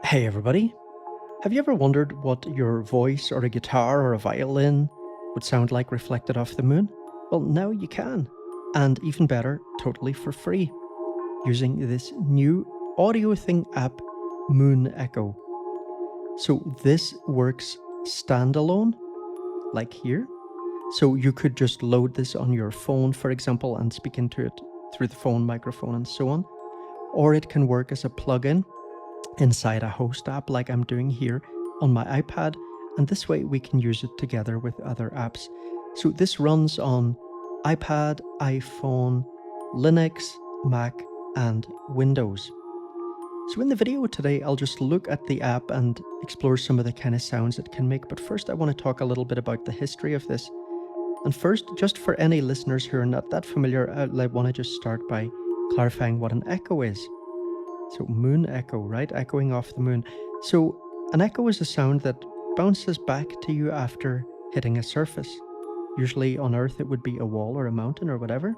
Hey everybody, have you ever wondered what your voice or a guitar or a violin would sound like reflected off the moon? Well, now you can, and even better, totally for free, using this new AudioThing app, Moon Echo. So this works standalone, like here. So you could just load this on your phone, for example, and speak into it through the phone microphone and so on. Or it can work as a plugin inside a host app like I'm doing here on my iPad, and this way we can use it together with other apps. So this runs on iPad, iPhone, Linux, Mac, and Windows. So in the video today, I'll just look at the app and explore some of the kind of sounds it can make. But first, I want to talk a little bit about the history of this. And first, just for any listeners who are not that familiar, I want to just start by clarifying what an echo is. So moon echo, right? Echoing off the moon. So an echo is a sound that bounces back to you after hitting a surface. Usually on Earth it would be a wall or a mountain or whatever.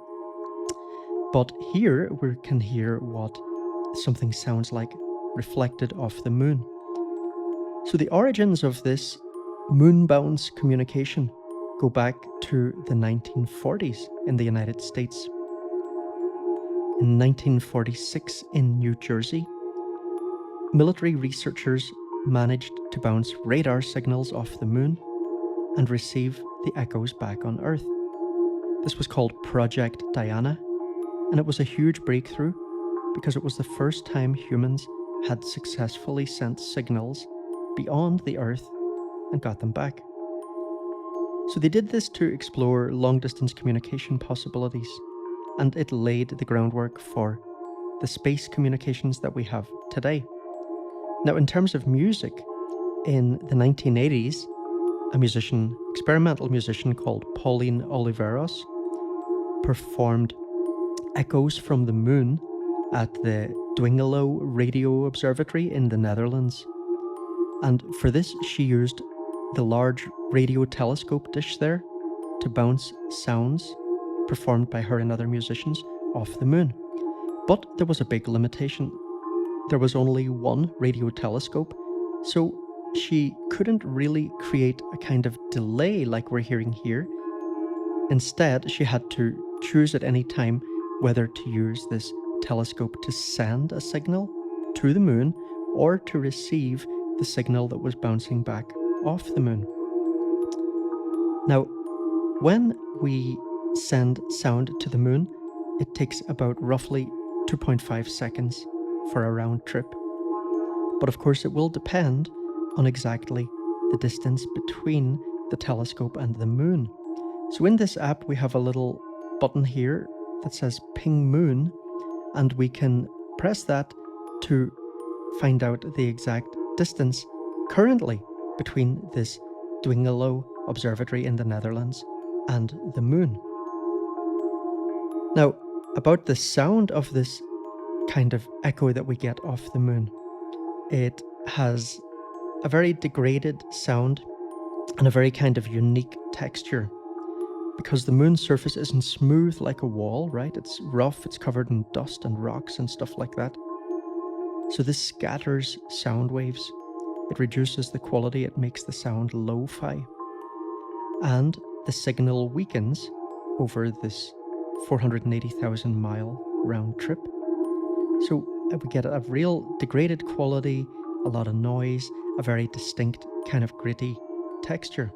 But here we can hear what something sounds like reflected off the moon. So the origins of this moon bounce communication go back to the 1940s in the United States. In 1946 in New Jersey, military researchers managed to bounce radar signals off the moon and receive the echoes back on Earth. This was called Project Diana, and it was a huge breakthrough because it was the first time humans had successfully sent signals beyond the Earth and got them back. So they did this to explore long-distance communication possibilities, and it laid the groundwork for the space communications that we have today. Now, in terms of music, in the 1980s, a experimental musician called Pauline Oliveros performed echoes from the moon at the Dwingelo Radio Observatory in the Netherlands. And for this, she used the large radio telescope dish there to bounce sounds performed by her and other musicians off the moon. But there was a big limitation. There was only one radio telescope, so she couldn't really create a kind of delay like we're hearing here. Instead, she had to choose at any time whether to use this telescope to send a signal to the moon or to receive the signal that was bouncing back off the moon. Now, when we send sound to the moon, it takes about roughly 2.5 seconds for a round trip. But of course, it will depend on exactly the distance between the telescope and the moon. So in this app, we have a little button here that says Ping Moon, and we can press that to find out the exact distance currently between this Dwingelo Observatory in the Netherlands and the moon. Now, about the sound of this kind of echo that we get off the moon, it has a very degraded sound and a very kind of unique texture, because the moon's surface isn't smooth like a wall, right? It's rough, it's covered in dust and rocks and stuff like that. So this scatters sound waves. It reduces the quality, it makes the sound lo-fi. And the signal weakens over this 480,000 mile round trip. So we get a real degraded quality, a lot of noise, a very distinct kind of gritty texture.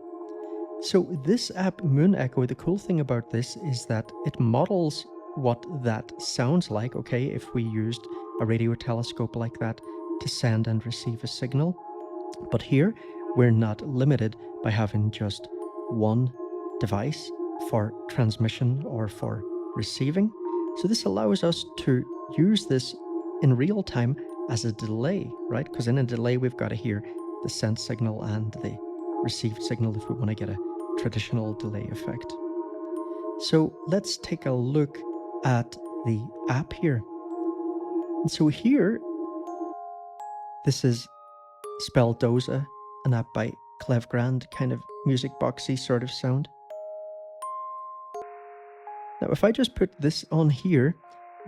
So this app, Moon Echo, the cool thing about this is that it models what that sounds like, okay, if we used a radio telescope like that to send and receive a signal. But here, we're not limited by having just one device for transmission or for receiving. So this allows us to use this in real time as a delay, right? Because in a delay, we've got to hear the sent signal and the received signal if we want to get a traditional delay effect. So let's take a look at the app here. And so here, this is Spelldoza, an app by Clevgrand, kind of music boxy sort of sound. Now, if I just put this on here,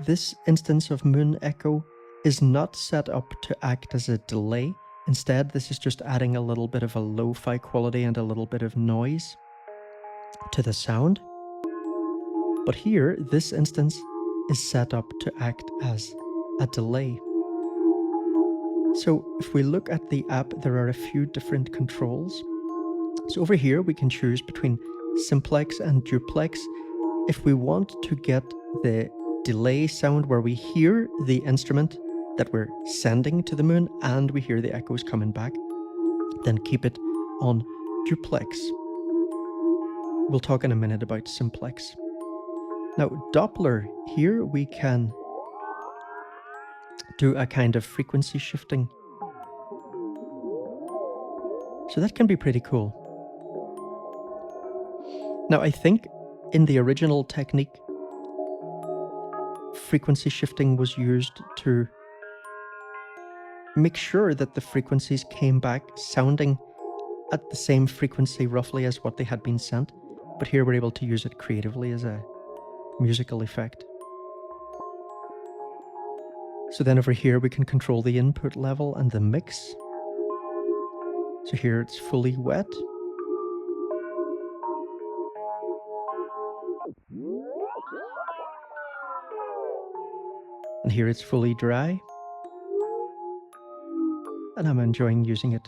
this instance of Moon Echo is not set up to act as a delay. Instead, this is just adding a little bit of a lo-fi quality and a little bit of noise to the sound. But here, this instance is set up to act as a delay. So if we look at the app, there are a few different controls. So over here, we can choose between simplex and duplex. If we want to get the delay sound where we hear the instrument that we're sending to the moon and we hear the echoes coming back, then keep it on duplex. We'll talk in a minute about simplex. Now, Doppler, here we can do a kind of frequency shifting. So that can be pretty cool. Now, I think in the original technique, frequency shifting was used to make sure that the frequencies came back sounding at the same frequency roughly as what they had been sent. But here we're able to use it creatively as a musical effect. So then over here we can control the input level and the mix. So here it's fully wet. And here it's fully dry. And I'm enjoying using it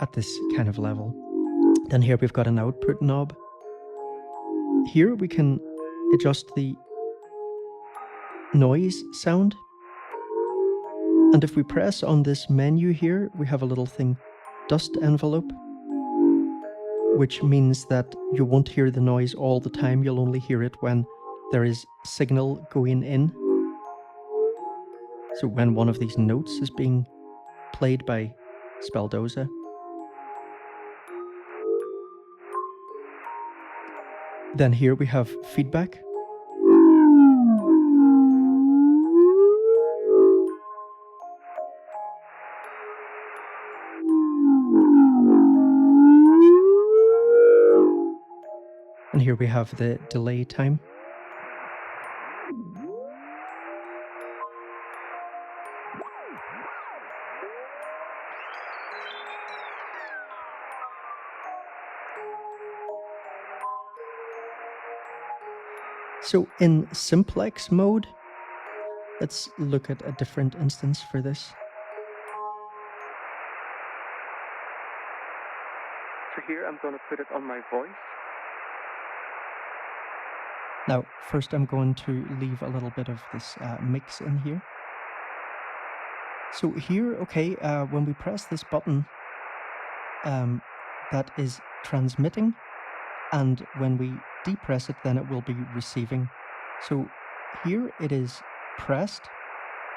at this kind of level. Then here we've got an output knob. Here we can adjust the noise sound. And if we press on this menu here, we have a little thing, dust envelope, which means that you won't hear the noise all the time. You'll only hear it when there is signal going in. So when one of these notes is being played by Speldoza. Then here we have feedback. And here we have the delay time. So in simplex mode, let's look at a different instance for this. So here I'm going to put it on my voice. Now, first I'm going to leave a little bit of this mix in here. So here, okay, when we press this button, that is transmitting, and when we depress it, then it will be receiving. So here it is pressed,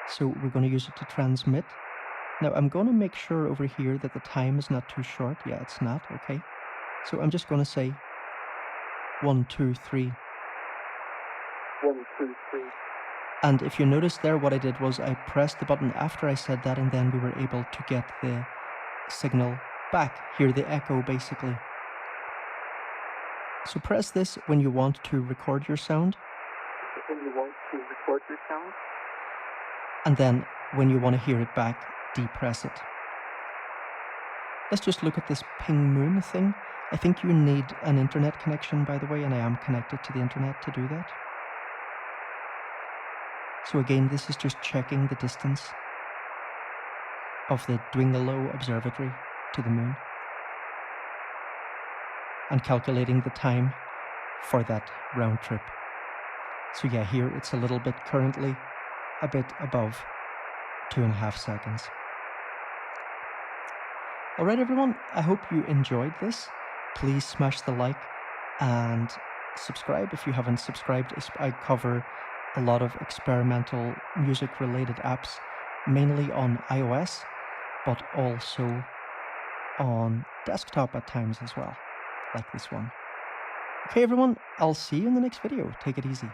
so we're going to use it to transmit. Now I'm going to make sure over here that the time is not too short. Yeah, it's not, okay. So I'm just going to say 1, 2, 3. 1, 2, 3. And if you notice there, what I did was I pressed the button after I said that, and then we were able to get the signal back, hear the echo basically. So press this when you want to record your sound. And then when you want to hear it back, depress it. Let's just look at this ping moon thing. I think you need an internet connection, by the way, and I am connected to the internet to do that. So again, this is just checking the distance of the Dwingelo Observatory to the moon and calculating the time for that round trip. So yeah, here it's a little bit currently a bit above 2.5 seconds. Alright everyone, I hope you enjoyed this. Please smash the like and subscribe if you haven't subscribed. I cover a lot of experimental music related apps, mainly on iOS, but also on desktop at times as well, like this one. Okay everyone, I'll see you in the next video. Take it easy.